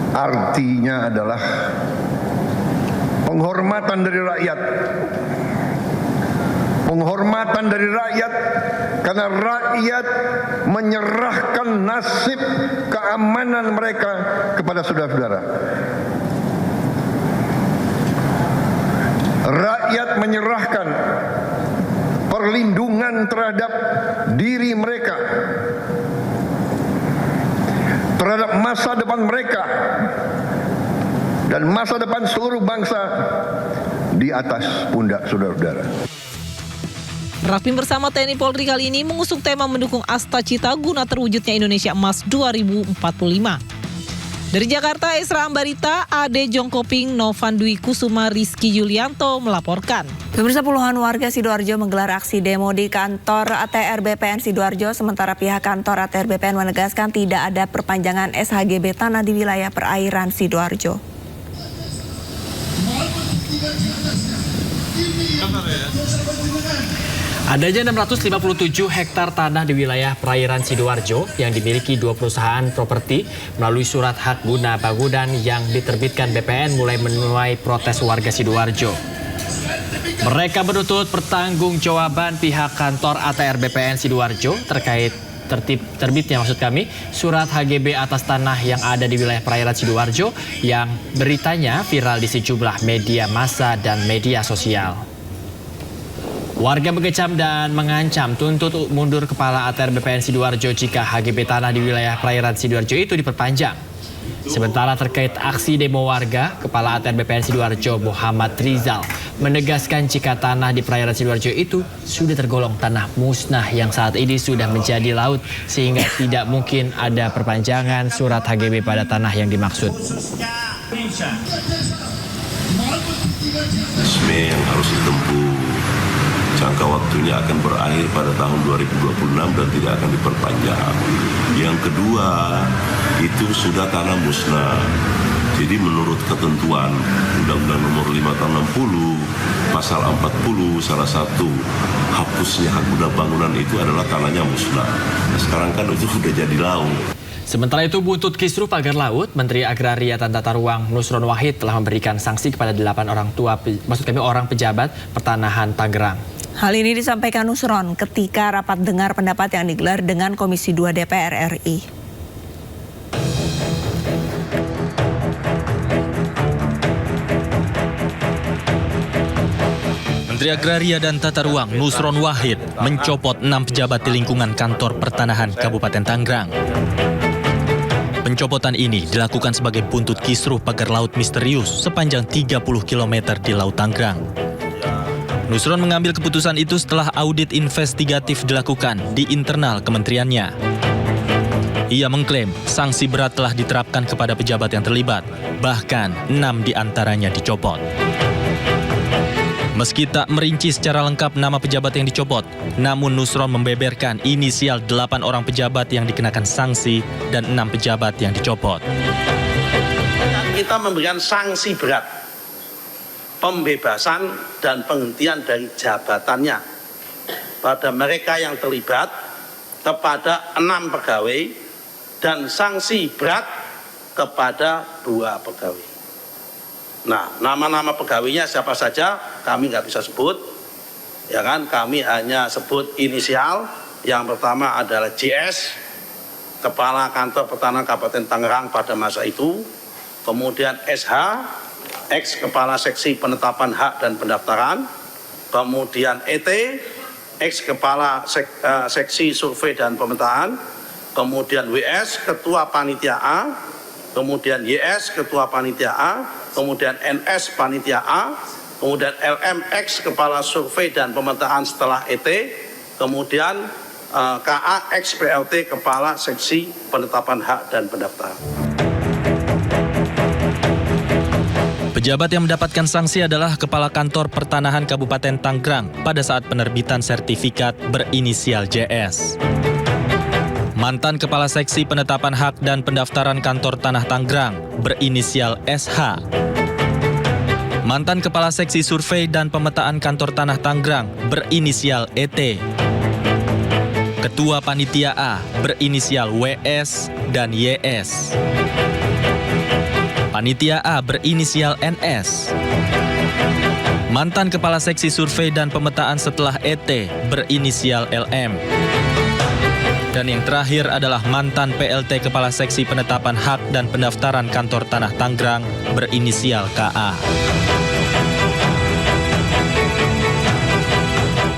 artinya adalah penghormatan dari rakyat. Penghormatan dari rakyat karena rakyat menyerahkan nasib keamanan mereka kepada saudara-saudara. Rakyat menyerahkan perlindungan terhadap diri mereka, terhadap masa depan mereka dan masa depan seluruh bangsa di atas pundak saudara-saudara. Rapim bersama TNI Polri kali ini mengusung tema mendukung Asta Cita guna terwujudnya Indonesia Emas 2045. Dari Jakarta, Esra Ambarita, Ade Jongkoping, Novan Dwi Kusuma, Rizky Yulianto melaporkan. Pemirsa, puluhan warga Sidoarjo menggelar aksi demo di kantor ATR BPN Sidoarjo, sementara pihak kantor ATR BPN menegaskan tidak ada perpanjangan SHGB tanah di wilayah perairan Sidoarjo. Adanya 657 hektar tanah di wilayah perairan Sidoarjo yang dimiliki 2 perusahaan properti melalui surat hak guna bangunan yang diterbitkan BPN mulai menuai protes warga Sidoarjo. Mereka menuntut pertanggungjawaban pihak kantor ATR BPN Sidoarjo terkait terbitnya surat HGB atas tanah yang ada di wilayah perairan Sidoarjo yang beritanya viral di sejumlah media massa dan media sosial. Warga mengecam dan mengancam tuntut mundur Kepala ATR BPN Sidoarjo jika HGB tanah di wilayah perairan Sidoarjo itu diperpanjang. Sementara terkait aksi demo warga, Kepala ATR BPN Sidoarjo Muhammad Rizal menegaskan jika tanah di perairan Sidoarjo itu sudah tergolong tanah musnah yang saat ini sudah menjadi laut sehingga tidak mungkin ada perpanjangan surat HGB pada tanah yang dimaksud. Resmi yang harus ditempuh jangka waktunya akan berakhir pada tahun 2026 dan tidak akan diperpanjang. Yang kedua, itu sudah tanah musnah. Jadi menurut ketentuan Undang-Undang Nomor 5 Tahun 60, Pasal 40, salah satu hapusnya hak guna bangunan itu adalah tanahnya musnah. Nah, sekarang kan itu sudah jadi laut. Sementara itu, buntut kisruh pagar laut, Menteri Agraria dan Tata Ruang Nusron Wahid telah memberikan sanksi kepada 8 orang pejabat pertanahan Tangerang. Hal ini disampaikan Nusron ketika rapat dengar pendapat yang digelar dengan Komisi 2 DPR RI. Menteri Agraria dan Tata Ruang Nusron Wahid mencopot 6 pejabat di lingkungan kantor pertanahan Kabupaten Tangerang. Pencopotan ini dilakukan sebagai buntut kisruh pagar laut misterius sepanjang 30 km di Laut Tangerang. Nusron mengambil keputusan itu setelah audit investigatif dilakukan di internal kementeriannya. Ia mengklaim sanksi berat telah diterapkan kepada pejabat yang terlibat, bahkan 6 diantaranya dicopot. Meski tak merinci secara lengkap nama pejabat yang dicopot, namun Nusron membeberkan inisial 8 orang pejabat yang dikenakan sanksi dan 6 pejabat yang dicopot. Kita memberikan sanksi berat, pembebasan dan penghentian dari jabatannya pada mereka yang terlibat kepada 6 pegawai dan sanksi berat kepada 2 pegawai. Nah, nama-nama pegawainya siapa saja kami nggak bisa sebut, ya kan? Kami hanya sebut inisial. Yang pertama adalah JS, Kepala Kantor Pertanahan Kabupaten Tangerang pada masa itu. Kemudian SH, ex Kepala Seksi Penetapan Hak dan Pendaftaran. Kemudian ET, ex Kepala Seksi Survei dan Pemetaan. Kemudian WS, Ketua Panitia A. Kemudian YS, Ketua Panitia A. Kemudian NS Panitia A, kemudian LMX Kepala Survei dan Pemetaan setelah ET, kemudian KA X PLT Kepala Seksi Penetapan Hak dan Pendaftaran. Pejabat yang mendapatkan sanksi adalah Kepala Kantor Pertanahan Kabupaten Tangerang pada saat penerbitan sertifikat berinisial JS. Mantan Kepala Seksi Penetapan Hak dan Pendaftaran Kantor Tanah Tangerang berinisial SH. Mantan Kepala Seksi Survei dan Pemetaan Kantor Tanah Tangerang berinisial ET. Ketua Panitia A berinisial WS dan YS. Panitia A berinisial NS. Mantan Kepala Seksi Survei dan Pemetaan setelah ET berinisial LM. Dan yang terakhir adalah mantan PLT Kepala Seksi Penetapan Hak dan Pendaftaran Kantor Tanah Tangerang berinisial KA.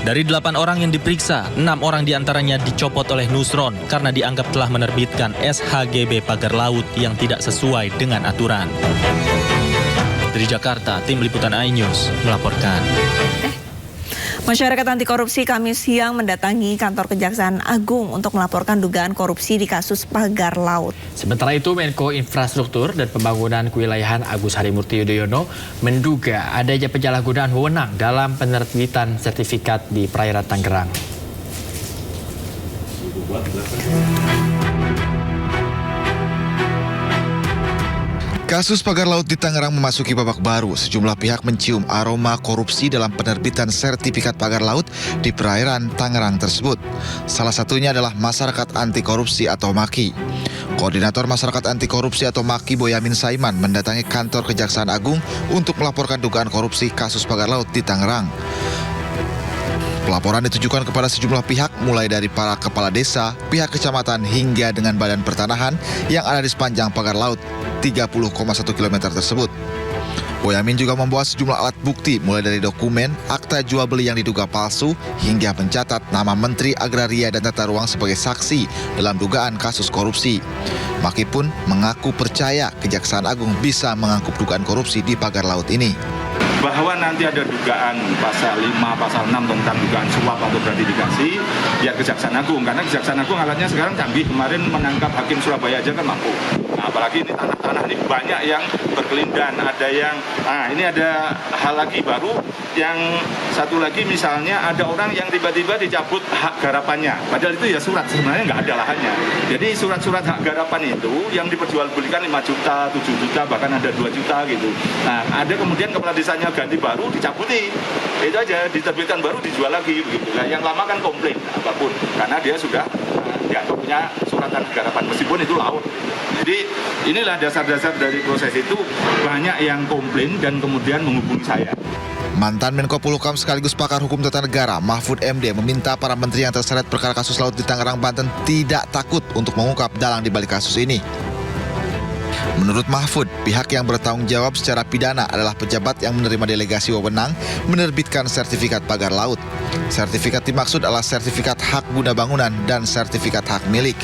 Dari 8 orang yang diperiksa, 6 orang diantaranya dicopot oleh Nusron karena dianggap telah menerbitkan SHGB pagar laut yang tidak sesuai dengan aturan. Dari Jakarta, Tim Liputan iNews melaporkan. Masyarakat anti korupsi Kamis siang mendatangi kantor Kejaksaan Agung untuk melaporkan dugaan korupsi di kasus pagar laut. Sementara itu, Menko Infrastruktur dan Pembangunan Kewilayahan Agus Harimurti Yudhoyono menduga adanya penyalahgunaan wewenang dalam penerbitan sertifikat di perairan Tangerang. Kasus pagar laut di Tangerang memasuki babak baru. Sejumlah pihak mencium aroma korupsi dalam penerbitan sertifikat pagar laut di perairan Tangerang tersebut. Salah satunya adalah Masyarakat Anti Korupsi atau MAKI. Koordinator Masyarakat Anti Korupsi atau MAKI Boyamin Saiman mendatangi kantor Kejaksaan Agung untuk melaporkan dugaan korupsi kasus pagar laut di Tangerang. Pelaporan ditujukan kepada sejumlah pihak, mulai dari para kepala desa, pihak kecamatan, hingga dengan badan pertanahan yang ada di sepanjang pagar laut 30,1 km tersebut. Boyamin juga membawa sejumlah alat bukti, mulai dari dokumen, akta jual beli yang diduga palsu, hingga mencatat nama Menteri Agraria dan Tata Ruang sebagai saksi dalam dugaan kasus korupsi. Maki pun mengaku percaya Kejaksaan Agung bisa mengangkut dugaan korupsi di pagar laut ini. Bahwa nanti ada dugaan pasal 5, pasal 6 tentang dugaan suap atau gratifikasi, ya Kejaksaan Agung. Karena Kejaksaan Agung alatnya sekarang canggih, kemarin menangkap Hakim Surabaya aja kan mampu. Nah, apalagi ini tanah-tanah ini banyak yang berkelindan, ada yang, ini ada hal lagi baru, yang satu lagi misalnya ada orang yang tiba-tiba dicabut hak garapannya, padahal itu ya surat, sebenarnya nggak ada lahannya. Jadi surat-surat hak garapan itu yang diperjualbelikan 5 juta, 7 juta, bahkan ada 2 juta gitu. Nah, ada kemudian kepala desanya ganti baru, dicabuti, itu aja, diterbitkan baru, dijual lagi begitu. Nah, yang lama kan komplain apapun, karena dia sudah dianggap punya suratan garapan meskipun itu laut. Jadi inilah dasar-dasar dari proses itu, banyak yang komplain dan kemudian menghubungi saya. Mantan Menko Polhukam sekaligus pakar hukum tata negara Mahfud MD meminta para menteri yang terseret perkara kasus laut di Tangerang, Banten tidak takut untuk mengungkap dalang di balik kasus ini. Menurut Mahfud, pihak yang bertanggung jawab secara pidana adalah pejabat yang menerima delegasi wewenang menerbitkan sertifikat pagar laut. Sertifikat dimaksud adalah sertifikat hak guna bangunan dan sertifikat hak milik.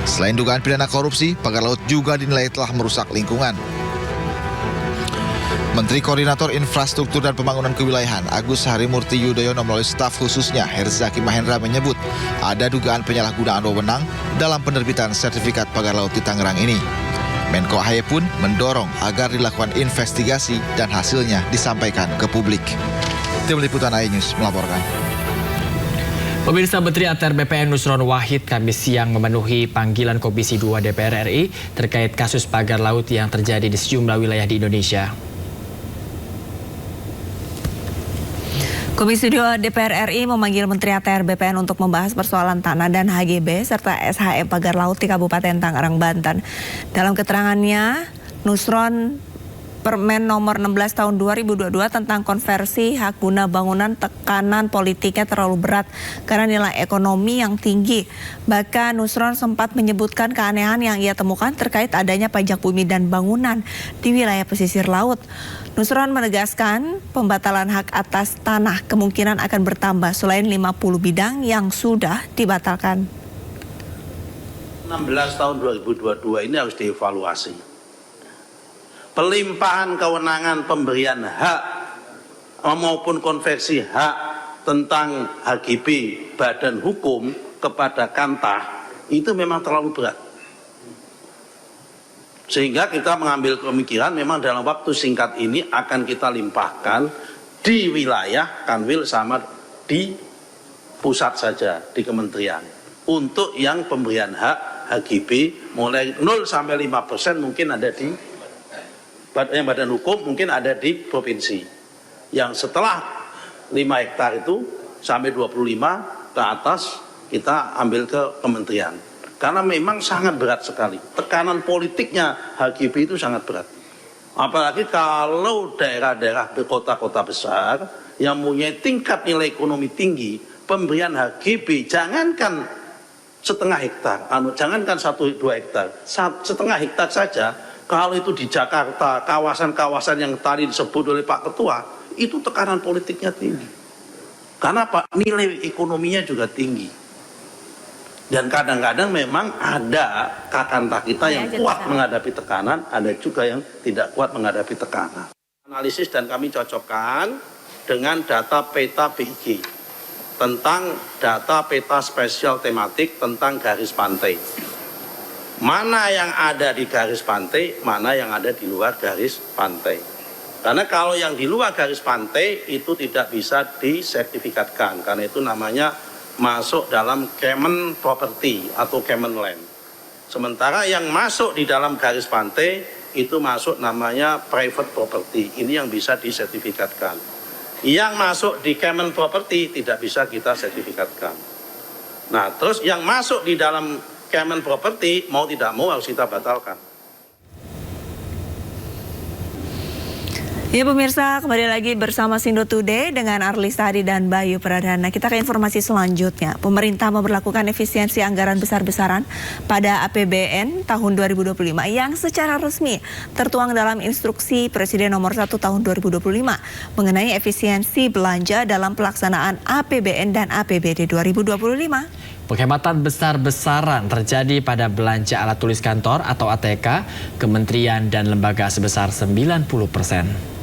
Selain dugaan pidana korupsi, pagar laut juga dinilai telah merusak lingkungan. Menteri Koordinator Infrastruktur dan Pembangunan Kewilayahan Agus Harimurti Yudhoyono melalui staf khususnya Herzaki Mahendra menyebut ada dugaan penyalahgunaan wewenang dalam penerbitan sertifikat pagar laut di Tangerang ini. Menko AHY pun mendorong agar dilakukan investigasi dan hasilnya disampaikan ke publik. Tim Liputan AHY News melaporkan. Pemirsa, Menteri ATR BPN Nusron Wahid Kamis siang memenuhi panggilan Komisi 2 DPR RI terkait kasus pagar laut yang terjadi di sejumlah wilayah di Indonesia. Komisi 2 DPR RI memanggil Menteri ATR BPN untuk membahas persoalan tanah dan HGB serta SHM pagar laut di Kabupaten Tangerang, Banten. Dalam keterangannya, Nusron Permen nomor 16 tahun 2022 tentang konversi hak guna bangunan, tekanan politiknya terlalu berat karena nilai ekonomi yang tinggi. Bahkan Nusron sempat menyebutkan keanehan yang ia temukan terkait adanya pajak bumi dan bangunan di wilayah pesisir laut. Nusron menegaskan pembatalan hak atas tanah kemungkinan akan bertambah selain 50 bidang yang sudah dibatalkan. 16 tahun 2022 ini harus dievaluasi. Pelimpahan kewenangan pemberian hak maupun konversi hak tentang HGB badan hukum kepada Kantah itu memang terlalu berat. Sehingga kita mengambil pemikiran memang dalam waktu singkat ini akan kita limpahkan di wilayah Kanwil sama di pusat saja, di kementerian. Untuk yang pemberian hak HGB mulai 0 sampai 5% mungkin ada di yang badan hukum, mungkin ada di provinsi. Yang setelah 5 hektar itu sampai 25 ke atas kita ambil ke kementerian. Karena memang sangat berat sekali. Tekanan politiknya HGB itu sangat berat. Apalagi kalau daerah-daerah kota-kota besar yang punya tingkat nilai ekonomi tinggi, pemberian HGB jangankan setengah hektar, jangankan 1-2 hektar, setengah hektar saja. Kalau itu di Jakarta, kawasan-kawasan yang tadi disebut oleh Pak Ketua, itu tekanan politiknya tinggi. Karena Pak, nilai ekonominya juga tinggi. Dan kadang-kadang memang ada Kakantah kita yang kuat menghadapi tekanan, ada juga yang tidak kuat menghadapi tekanan. Analisis dan kami cocokkan dengan data peta BIG tentang data peta spesial tematik tentang garis pantai. Mana yang ada di garis pantai, mana yang ada di luar garis pantai. Karena kalau yang di luar garis pantai itu tidak bisa disertifikatkan, karena itu namanya masuk dalam Kemen Property atau Kemen Land. Sementara yang masuk di dalam garis pantai itu masuk namanya Private Property, ini yang bisa disertifikatkan. Yang masuk di Kemen Property tidak bisa kita sertifikatkan. Nah, terus yang masuk di dalam Kemen Property mau tidak mau harus kita batalkan. Ya pemirsa, kembali lagi bersama Sindo Today dengan Arlis Tadi dan Bayu Pradana. Kita ke informasi selanjutnya. Pemerintah memberlakukan efisiensi anggaran besar-besaran pada APBN tahun 2025 yang secara resmi tertuang dalam instruksi Presiden nomor 1 tahun 2025 mengenai efisiensi belanja dalam pelaksanaan APBN dan APBD 2025. Penghematan besar-besaran terjadi pada belanja alat tulis kantor atau ATK, kementerian dan lembaga sebesar 90%.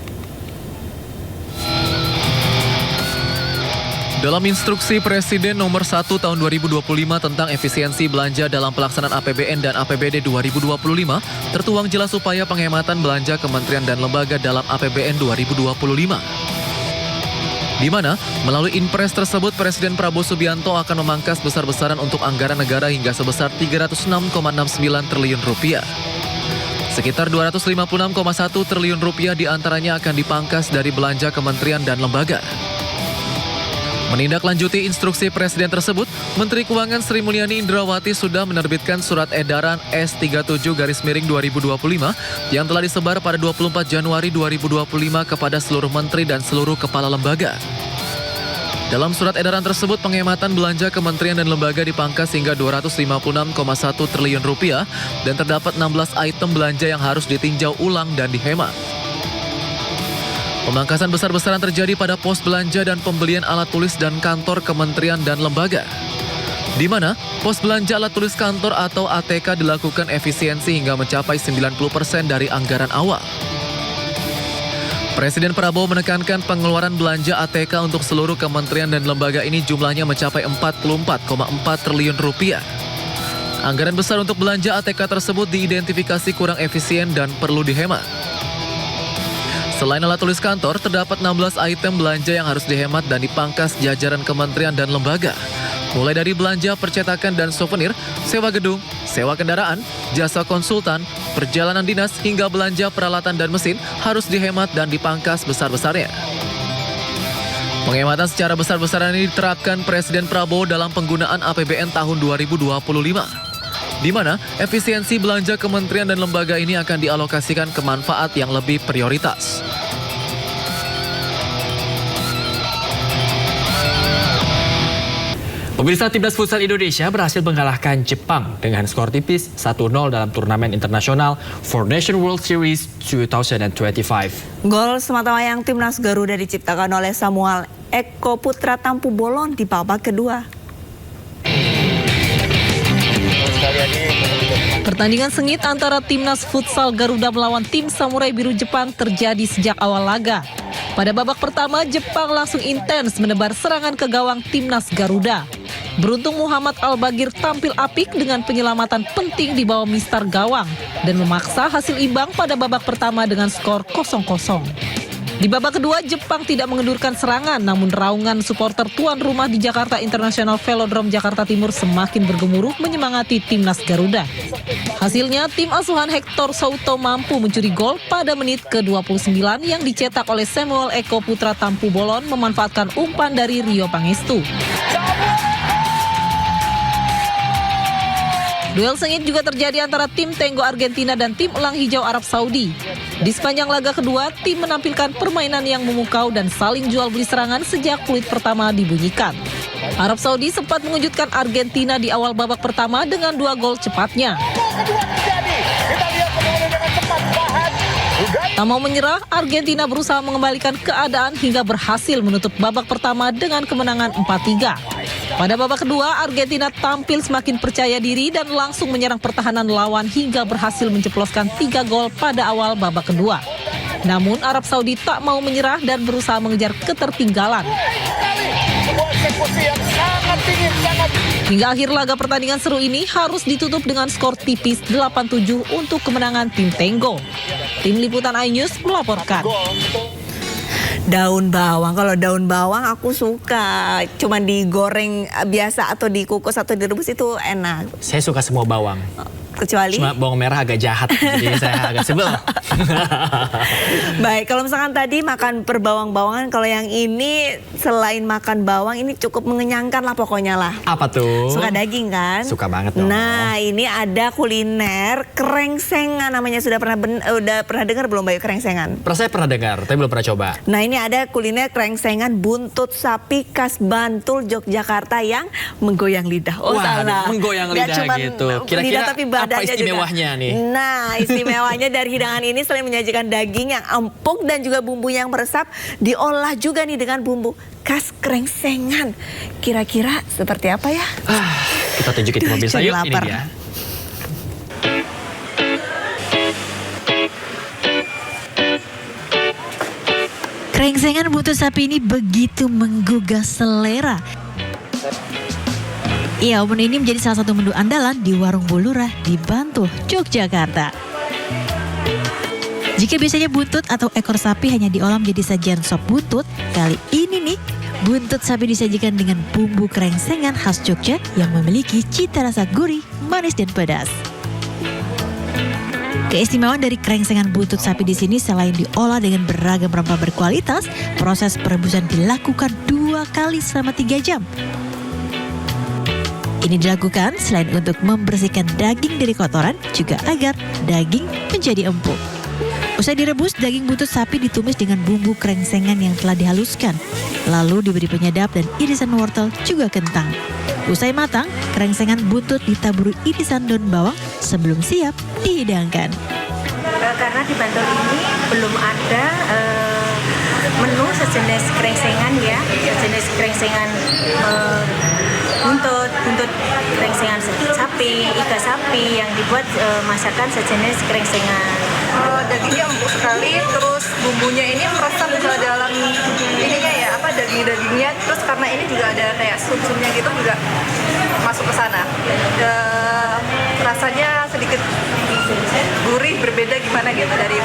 Dalam instruksi Presiden nomor 1 tahun 2025 tentang efisiensi belanja dalam pelaksanaan APBN dan APBD 2025, tertuang jelas upaya penghematan belanja kementerian dan lembaga dalam APBN 2025. Di mana, melalui Inpres tersebut Presiden Prabowo Subianto akan memangkas besar-besaran untuk anggaran negara hingga sebesar 306,69 triliun rupiah. Sekitar 256,1 triliun rupiah diantaranya akan dipangkas dari belanja kementerian dan lembaga. Menindaklanjuti instruksi Presiden tersebut, Menteri Keuangan Sri Mulyani Indrawati sudah menerbitkan surat edaran S37/2025 yang telah disebar pada 24 Januari 2025 kepada seluruh menteri dan seluruh kepala lembaga. Dalam surat edaran tersebut, penghematan belanja kementerian dan lembaga dipangkas hingga 256,1 triliun rupiah dan terdapat 16 item belanja yang harus ditinjau ulang dan dihemat. Pemangkasan besar-besaran terjadi pada pos belanja dan pembelian alat tulis dan kantor kementerian dan lembaga. Di mana pos belanja alat tulis kantor atau ATK dilakukan efisiensi hingga mencapai 90% dari anggaran awal. Presiden Prabowo menekankan pengeluaran belanja ATK untuk seluruh kementerian dan lembaga ini jumlahnya mencapai 44,4 triliun rupiah. Anggaran besar untuk belanja ATK tersebut diidentifikasi kurang efisien dan perlu dihemat. Selain alat tulis kantor, terdapat 16 item belanja yang harus dihemat dan dipangkas jajaran kementerian dan lembaga. Mulai dari belanja percetakan dan souvenir, sewa gedung, sewa kendaraan, jasa konsultan, perjalanan dinas, hingga belanja peralatan dan mesin harus dihemat dan dipangkas besar-besarnya. Penghematan secara besar-besaran ini diterapkan Presiden Prabowo dalam penggunaan APBN tahun 2025. Di mana efisiensi belanja kementerian dan lembaga ini akan dialokasikan ke manfaat yang lebih prioritas. Pemirsa, Timnas Futsal Indonesia berhasil mengalahkan Jepang dengan skor tipis 1-0 dalam turnamen internasional Four Nation World Series 2025. Gol sematawayang Timnas Garuda diciptakan oleh Samuel Eko Putra Tampu Bolon di babak kedua. Pertandingan sengit antara Timnas Futsal Garuda melawan tim Samurai Biru Jepang terjadi sejak awal laga. Pada babak pertama, Jepang langsung intens menebar serangan ke gawang Timnas Garuda. Beruntung Muhammad Al-Bagir tampil apik dengan penyelamatan penting di bawah mistar gawang dan memaksa hasil imbang pada babak pertama dengan skor 0-0. Di babak kedua, Jepang tidak mengendurkan serangan, namun raungan supporter tuan rumah di Jakarta International Velodrome Jakarta Timur semakin bergemuruh menyemangati Timnas Garuda. Hasilnya, tim asuhan Hector Souto mampu mencuri gol pada menit ke-29 yang dicetak oleh Samuel Eko Putra Tampu Bolon memanfaatkan umpan dari Rio Pangestu. Duel sengit juga terjadi antara tim Tenggo Argentina dan tim Elang Hijau Arab Saudi. Di sepanjang laga kedua, tim menampilkan permainan yang memukau dan saling jual beli serangan sejak peluit pertama dibunyikan. Arab Saudi sempat mengejutkan Argentina di awal babak pertama dengan 2 gol cepatnya. Tak mau menyerah, Argentina berusaha mengembalikan keadaan hingga berhasil menutup babak pertama dengan kemenangan 4-3. Pada babak kedua, Argentina tampil semakin percaya diri dan langsung menyerang pertahanan lawan hingga berhasil menceploskan 3 gol pada awal babak kedua. Namun Arab Saudi tak mau menyerah dan berusaha mengejar ketertinggalan. Hingga akhir laga pertandingan seru ini harus ditutup dengan skor tipis 8-7 untuk kemenangan tim Tenggo. Tim Liputan iNews melaporkan. Daun bawang, kalau daun bawang aku suka, cuman digoreng biasa atau dikukus atau direbus itu enak. Saya suka semua bawang. Kecuali? Cuma bawang merah agak jahat, jadi saya agak sebel. Baik, kalau misalkan tadi makan perbawang-bawangan, kalau yang ini selain makan bawang ini cukup mengenyangkan lah pokoknya lah. Apa tuh? Suka daging kan? Suka banget dong. Nah, ini ada kuliner krengsengan namanya. Udah pernah dengar belum Bayu krengsengan? Saya pernah dengar, tapi belum pernah coba. Nah, ini ada kuliner krengsengan buntut sapi khas Bantul, Yogyakarta yang menggoyang lidah. Oh, salah. Menggoyang lidah gitu. Kira-kira apa istimewanya juga nih? Nah, istimewanya dari hidangan ini selain menyajikan daging yang empuk dan juga bumbu yang meresap, diolah juga nih dengan bumbu khas krengsengan. Kira-kira seperti apa ya? Kita tunjukin ke mobil saya, ini dia. Krengsengan buntut sapi ini begitu menggugah selera. Iya, menu ini menjadi salah satu menu andalan di Warung Bulurah di Bantul, Yogyakarta. Jika biasanya buntut atau ekor sapi hanya diolah menjadi sajian sop buntut, kali ini nih buntut sapi disajikan dengan bumbu krengsengan khas Jogja yang memiliki cita rasa gurih, manis dan pedas. Keistimewaan dari krengsengan buntut sapi di sini selain diolah dengan beragam rempah berkualitas, proses perebusan dilakukan 2 kali selama 3 jam. Ini dilakukan selain untuk membersihkan daging dari kotoran, juga agar daging menjadi empuk. Usai direbus, daging buntut sapi ditumis dengan bumbu krengsengan yang telah dihaluskan. Lalu diberi penyedap dan irisan wortel juga kentang. Usai matang, krengsengan buntut ditaburi irisan daun bawang sebelum siap dihidangkan. Karena di Bantul ini belum ada menu sejenis krengsengan ya, sejenis krengsengan buntut krengsengan sapi, iga sapi yang dibuat masakan sejenis krengsengan. Dagingnya empuk sekali, terus bumbunya ini meresap ke dalam ininya ya, dagingnya. Terus karena ini juga ada kayak sum-sumnya gitu juga masuk ke sana. Rasanya sedikit gurih, berbeda gimana gitu dari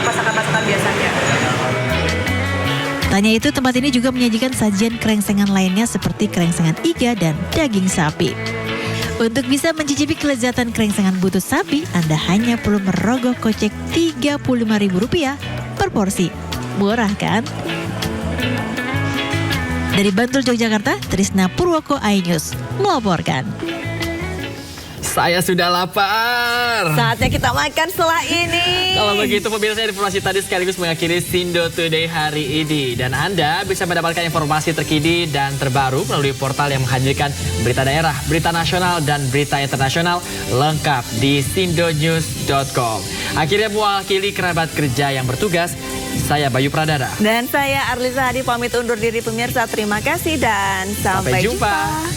masakan-masakan biasanya. Tanya itu, tempat ini juga menyajikan sajian krengsengan lainnya seperti krengsengan iga dan daging sapi. Untuk bisa mencicipi kelezatan krengsengan buntut sapi, Anda hanya perlu merogoh kocek Rp35.000 per porsi. Murah kan? Dari Bantul, Yogyakarta, Trisna Purwoko, iNews melaporkan. Saya sudah lapar. Saatnya kita makan setelah ini. Kalau begitu pemirsa, informasi tadi sekaligus mengakhiri Sindo Today hari ini. Dan Anda bisa mendapatkan informasi terkini dan terbaru melalui portal yang menghadirkan berita daerah, berita nasional, dan berita internasional lengkap di sindonews.com. Akhirnya mewakili kerabat kerja yang bertugas, saya Bayu Pradana. Dan saya Arliza Hadi pamit undur diri pemirsa. Terima kasih dan sampai jumpa.